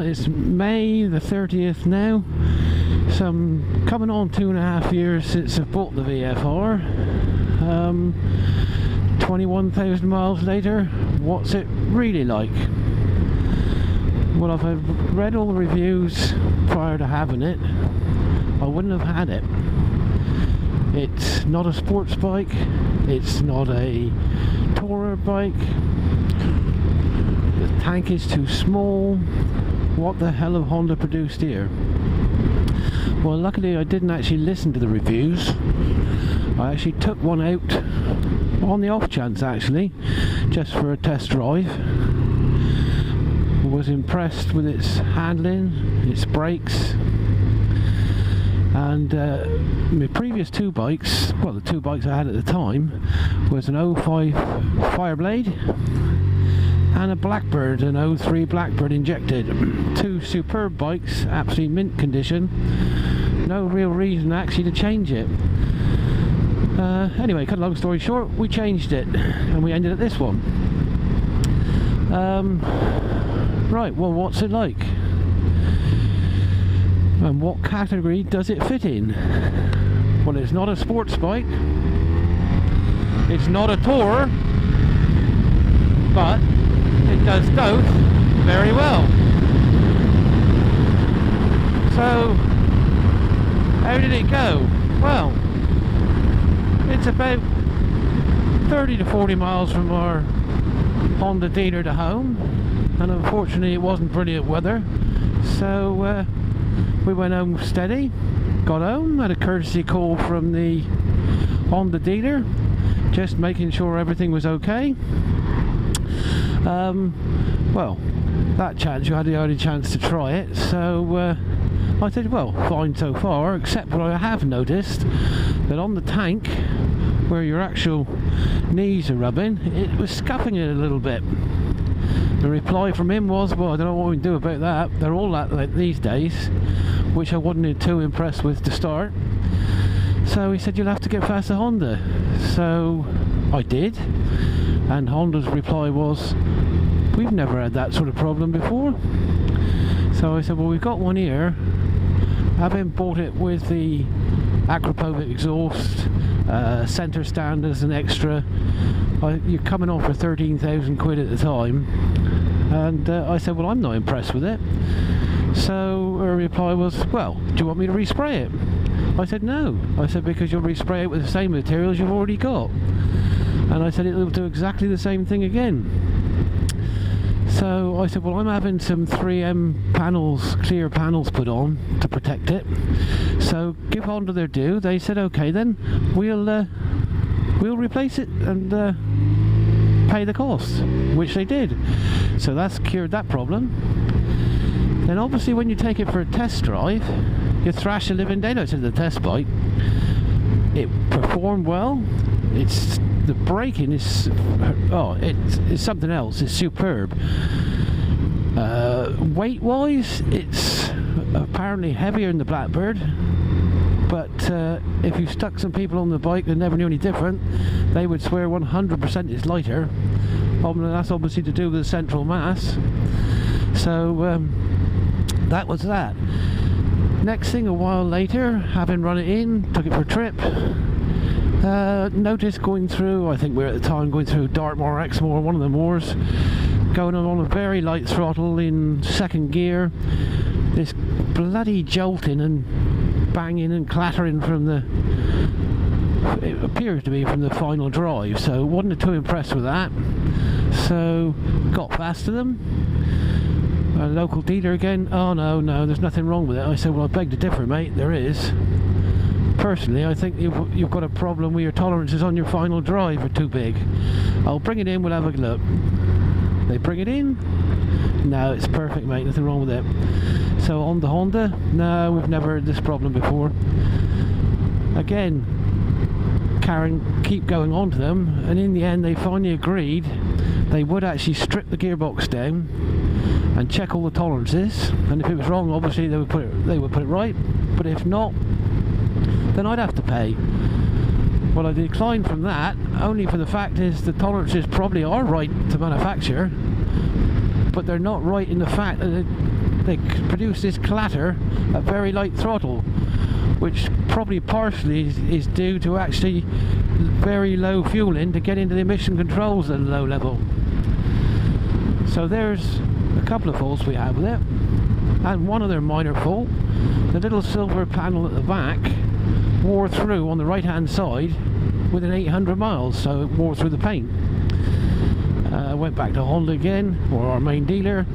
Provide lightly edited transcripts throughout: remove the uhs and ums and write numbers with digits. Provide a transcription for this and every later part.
It's May the 30th now. So I'm coming on 2.5 years since I bought the VFR. 21,000 miles later, what's it really like? Well, if I've read all the reviews prior to having it, I wouldn't have had it. It's not a sports bike, it's not a tourer bike, the tank is too small. What the hell have Honda produced here? Well, luckily I didn't actually listen to the reviews. I actually took one out on the off chance, actually, just for a test drive. Was impressed with its handling, its brakes, and my previous two bikes, well, the two bikes I had at the time, was an 05 Fireblade and a Blackbird, an 03 Blackbird injected. Two superb bikes, absolutely mint condition. No real reason actually to change it. Anyway, cut a long story short, we changed it and we ended at this one. Right, well, what's it like? And what category does it fit in? Well, it's not a sports bike, it's not a tourer, but it does both very well. So, how did it go? Well, it's about 30 to 40 miles from our Honda dealer to home, and unfortunately it wasn't brilliant weather, so we went home steady, got home, had a courtesy call from the Honda dealer, just making sure everything was okay. Well, that chance, you had the only chance to try it, so I said, well, fine so far, except what I have noticed, that on the tank, where your actual knees are rubbing, it was scuffing it a little bit. The reply from him was, well, I don't know what we can do about that, they're all like these days, which I wasn't too impressed with to start. So he said, you'll have to get past the Honda. So I did, and Honda's reply was, we've never had that sort of problem before. So I said, well, we've got one here, having bought it with the Acropovic exhaust, centre stand as an extra, you're coming on for 13,000 quid at the time. And I said, well, I'm not impressed with it. So her reply was, well, do you want me to respray it? I said, no. I said, because you'll respray it with the same materials you've already got. And I said, it'll do exactly the same thing again. So I said, well, I'm having some 3M panels, clear panels put on to protect it. So give Honda their due. They said, okay then, we'll replace it and pay the cost, which they did. So that's cured that problem. Then obviously when you take it for a test drive, you thrash the living daylights into the test bike. It performed well. The braking is, it's something else. It's superb. Weight wise, it's apparently heavier than the Blackbird, but if you stuck some people on the bike that never knew any different, they would swear 100% it's lighter. That's obviously to do with the central mass. So that was that. Next thing, a while later, having run it in, took it for a trip, noticed going through, I think we were at the time going through Dartmoor, Exmoor, one of the moors, going on a very light throttle in second gear, this bloody jolting and banging and clattering from it appears to be from the final drive, so wasn't too impressed with that. So got past to them. A local dealer again, oh no, there's nothing wrong with it. I said, well, I beg to differ, mate, there is. Personally, I think you've got a problem with your tolerances on your final drive are too big. I'll bring it in, we'll have a look. They bring it in, no, it's perfect, mate, nothing wrong with it. So on the Honda, no, we've never had this problem before. Again, keep going on to them, and in the end they finally agreed they would actually strip the gearbox down and check all the tolerances, and if it was wrong, obviously they would put it right, but if not, then I'd have to pay. Well, I declined from that, only for the fact is the tolerances probably are right to manufacture, but they're not right in the fact that they produce this clatter at very light throttle, which probably partially is due to actually very low fueling to get into the emission controls at a low level. So there's a couple of faults we have with it, and one other minor fault. The little silver panel at the back wore through on the right hand side within 800 miles, so it wore through the paint. Went back to Honda again, or our main dealer.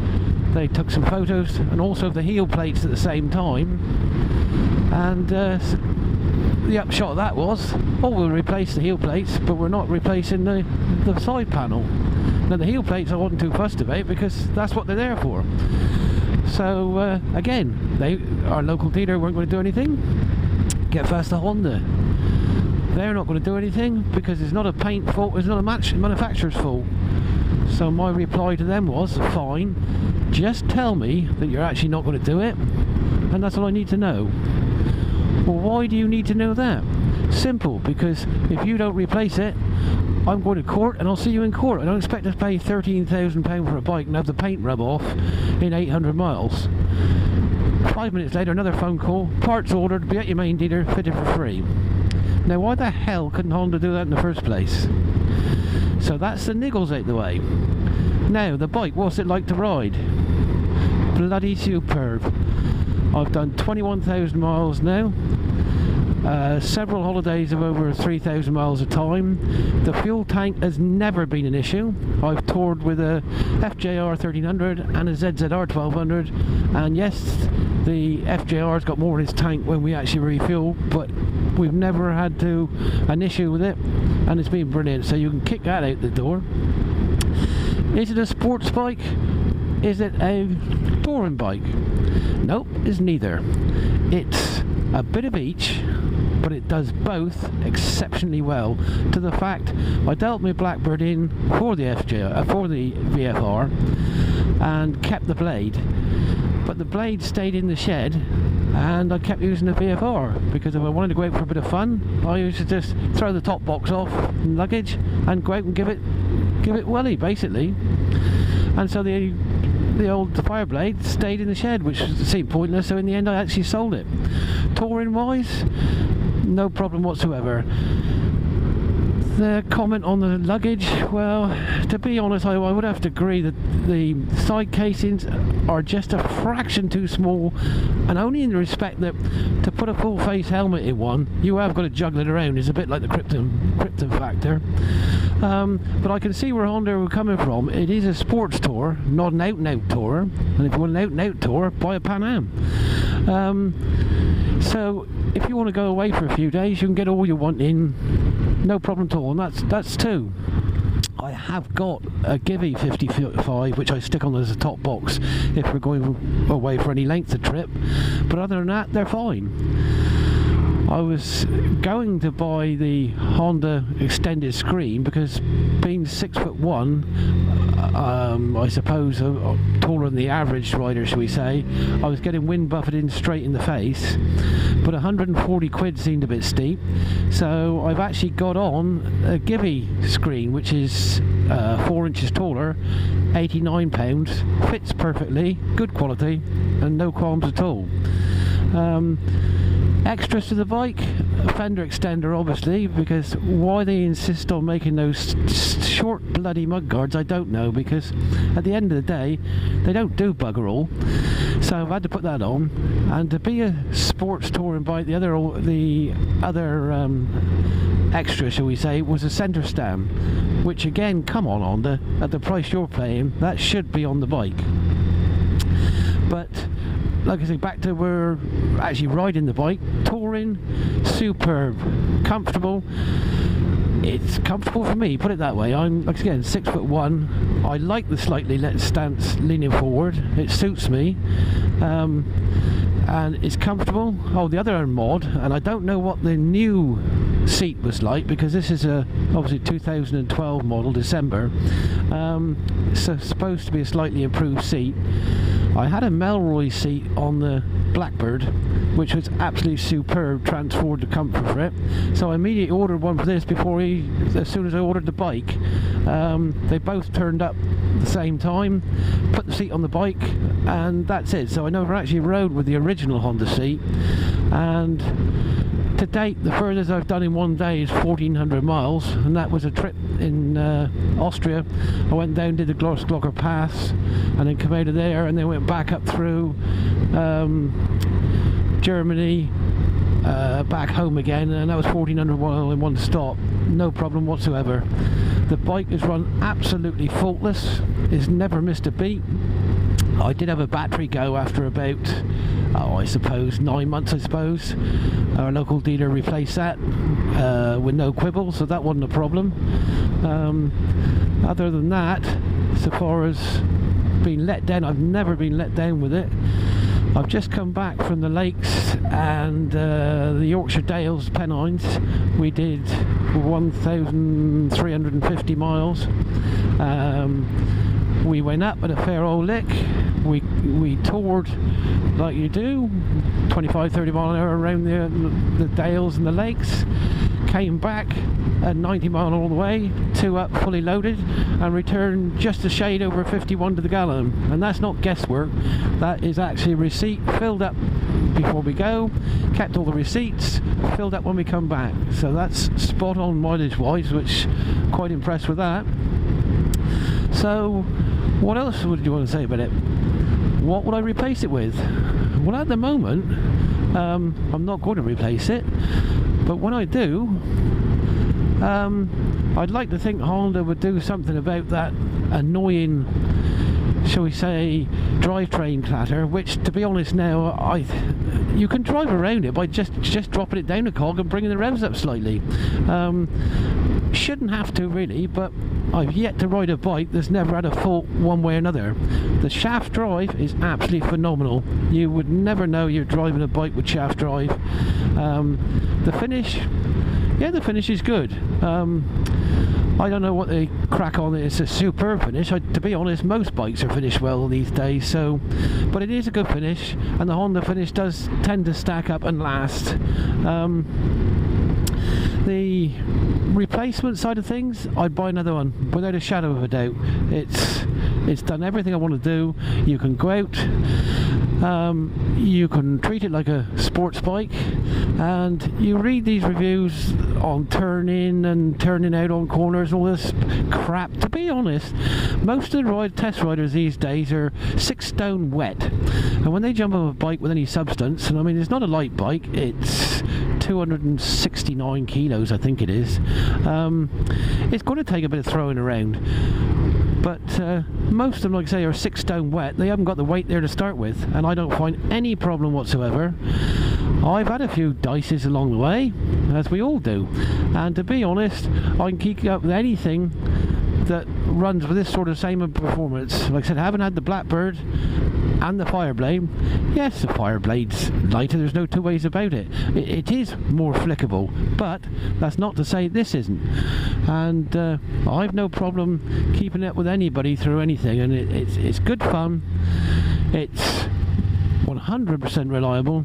They took some photos and also the heel plates at the same time, and the upshot of that was, oh, we'll replace the heel plates, but we're not replacing the side panel. Now the heel plates I wasn't too fussed about because that's what they're there for. So again, our local dealer weren't going to do anything. Get first to Honda. They're not going to do anything because it's not a paint fault, it's not a manufacturer's fault. So my reply to them was, fine, just tell me that you're actually not going to do it, and that's all I need to know. Well, why do you need to know that? Simple, because if you don't replace it, I'm going to court and I'll see you in court. I don't expect to pay £13,000 for a bike and have the paint rub off in 800 miles. 5 minutes later, another phone call, parts ordered, be at your main dealer, fitted for free. Now why the hell couldn't Honda do that in the first place? So that's the niggles out the way. Now the bike, what's it like to ride? Bloody superb. I've done 21,000 miles now. Several holidays of over 3,000 miles a time. The fuel tank has never been an issue. I've toured with a FJR1300 and a ZZR1200, and yes, the FJR's got more in its tank when we actually refuel, but we've never had an issue with it, and it's been brilliant. So you can kick that out the door. Is it a sports bike? Is it a touring bike? Nope, it's neither. It's a bit of each, but it does both exceptionally well, to the fact I dealt my Blackbird in for the for the VFR and kept the blade, but the blade stayed in the shed and I kept using the VFR because if I wanted to go out for a bit of fun, I used to just throw the top box off in luggage and go out and give it welly basically. And so the old Fireblade stayed in the shed, which seemed pointless, so in the end I actually sold it. Touring wise, no problem whatsoever. The comment on the luggage, well, to be honest, I would have to agree that the side casings are just a fraction too small, and only in the respect that to put a full face helmet in one, you have got to juggle it around. It's a bit like the Krypton factor. But I can see where Honda were coming from. It is a sports tour, not an out-and-out tour, and if you want an out-and-out tour, buy a Pan Am. So if you want to go away for a few days, you can get all you want in, no problem at all, and that's two. I have got a Givey 55 which I stick on as a top box if we're going away for any length of trip, but other than that they're fine. I was going to buy the Honda extended screen because being 6'1", I suppose taller than the average rider, shall we say, I was getting wind buffeted straight in the face, but 140 quid seemed a bit steep, so I've actually got on a Givey screen which is 4 inches taller, £89, fits perfectly, good quality and no qualms at all. Extras to the bike, a fender extender obviously, because why they insist on making those short bloody mudguards I don't know, because at the end of the day they don't do bugger all, so I've had to put that on. And to be a sports touring bike, the other extra, shall we say, was a centre stand, which again, come on Honda, at the price you're paying, that should be on the bike. But like I say, back to we're actually riding the bike, touring, superb, comfortable. It's comfortable for me, put it that way. I'm, like again, 6'1". I like the slightly let stance leaning forward. It suits me, and it's comfortable. Oh, the other mod, and I don't know what the new seat was like because this is obviously 2012 model, December. So supposed to be a slightly improved seat. I had a Melroy seat on the Blackbird which was absolutely superb, transformed the comfort for it. So I immediately ordered one for this as soon as I ordered the bike. They both turned up at the same time, put the seat on the bike, and that's it. So I never actually rode with the original Honda seat, and to date the furthest I've done in one day is 1400 miles, and that was a trip in Austria. I went down, did the Glocker Pass, and then came out of there, and then went back up through Germany, back home again, and that was 1400 miles in one stop, no problem whatsoever. The bike is run absolutely faultless, it's never missed a beat. I did have a battery go after about, I suppose 9 months. I suppose our local dealer replaced that with no quibble, so that wasn't a problem. Other than that, so far as being let down, I've never been let down with it. I've just come back from the lakes and the Yorkshire Dales, Pennines. We did 1,350 miles. We went up at a fair old lick. We toured like you do, 25-30 mile an hour around the dales and the lakes. Came back at 90 mile all the way, 2 up fully loaded, and returned just a shade over 51 to the gallon. And that's not guesswork, that is actually a receipt filled up before we go, kept all the receipts, filled up when we come back. So that's spot on mileage wise, which I'm quite impressed with that. So what else would you want to say about it? What would I replace it with? Well, at the moment I'm not going to replace it, but when I do, I'd like to think Honda would do something about that annoying, shall we say, drivetrain clatter, which, to be honest, now you can drive around it by just dropping it down a cog and bringing the revs up slightly. Shouldn't have to really, but I've yet to ride a bike that's never had a fault one way or another. The shaft drive is absolutely phenomenal. You would never know you're driving a bike with shaft drive. The finish, yeah, the finish is good. I don't know what they crack on. It's a superb finish. To be honest, most bikes are finished well these days, so, but it is a good finish, and the Honda finish does tend to stack up and last. The replacement side of things, I'd buy another one without a shadow of a doubt. It's done everything I want to do. You can go out, you can treat it like a sports bike, and you read these reviews on turning and turning out on corners, all this crap. To be honest, most of the test riders these days are 6 stone wet, and when they jump on a bike with any substance, and I mean it's not a light bike, it's 269 kilos I think it is, it's going to take a bit of throwing around. But most of them, like I say, are 6 stone wet. They haven't got the weight there to start with, and I don't find any problem whatsoever. I've had a few dices along the way, as we all do, and to be honest, I can keep up with anything that runs with this sort of same performance. Like I said, I haven't had the Blackbird and the Fireblade. Yes, the Fireblade's lighter, there's no two ways about it. It is more flickable, but that's not to say this isn't. And I've no problem keeping it with anybody through anything, and it's good fun. It's 100% reliable.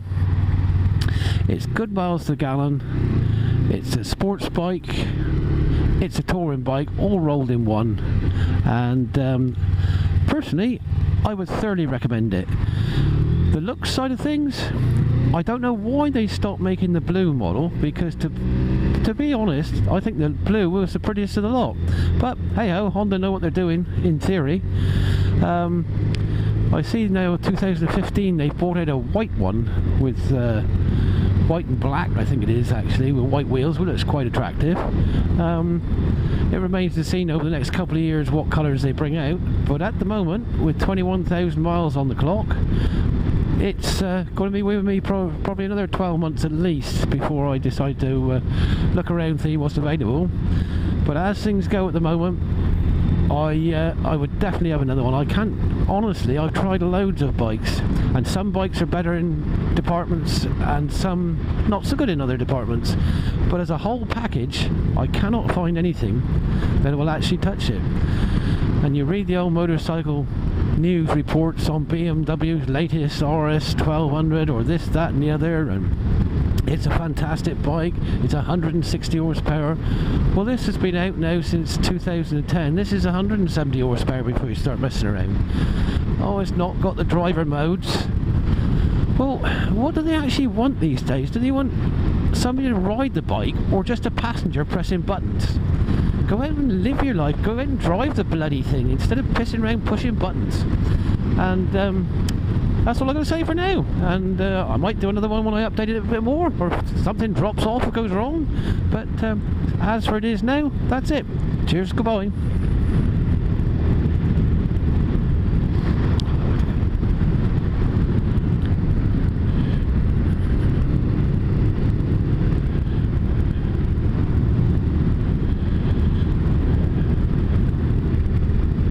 It's good miles to the gallon. It's a sports bike. It's a touring bike, all rolled in one. And personally, I would thoroughly recommend it. The looks side of things, I don't know why they stopped making the blue model, because to be honest, I think the blue was the prettiest of the lot. But hey ho, Honda know what they're doing, in theory. I see now 2015 they brought out a white one with white and black, I think it is actually, with white wheels, which looks quite attractive. It remains to be seen over the next couple of years what colours they bring out, but at the moment, with 21,000 miles on the clock, it's going to be with me probably another 12 months at least before I decide to look around and see what's available. But as things go at the moment, I would definitely have another one. I can't, honestly, I've tried loads of bikes, and some bikes are better in departments and some not so good in other departments, but as a whole package I cannot find anything that will actually touch it. And you read the old motorcycle news reports on BMW's latest RS1200 or this, that and the other, and it's a fantastic bike, it's 160 horsepower. Well, this has been out now since 2010. This is 170 horsepower before you start messing around. Oh, it's not got the driver modes. Well, what do they actually want these days? Do they want somebody to ride the bike, or just a passenger pressing buttons? Go out and live your life, go out and drive the bloody thing instead of pissing around pushing buttons. And that's all I'm going to say for now. And I might do another one when I update it a bit more, or if something drops off or goes wrong. But as for it is now, that's it. Cheers, goodbye.